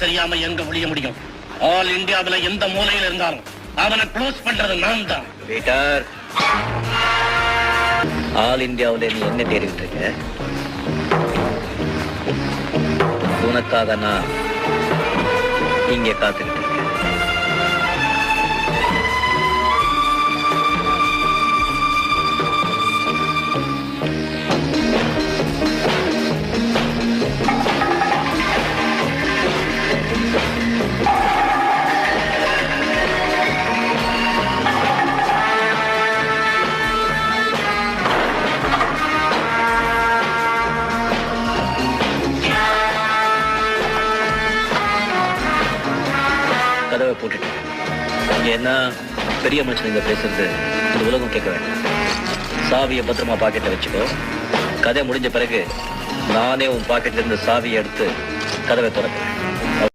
தெரியாம எங்க ஒழிய முடியும்? ஆல் இந்தியாவுல எந்த மூலையில இருந்தாலும் அவனை க்ளோஸ் பண்றது நான் தான். பீட்டர், ஆல் இந்தியாவுல நீ என்ன தேடிட்டு இருக்க? உனக்காக நான் இங்கே காத்துக்கிட்டு இருக்கேன். கதவை போட்டுட்டு இங்க என்ன பெரிய மனுஷன் இங்க பேசுறது இந்த உலகம் கேட்க வேண்டாம். சாவியை பத்திரமா பாக்கெட்ல வச்சுக்கோ. கதை முடிஞ்ச பிறகு நானே உன் பாக்கெட்ல இருந்து சாவியை எடுத்து கதவை திறக்கிறேன்.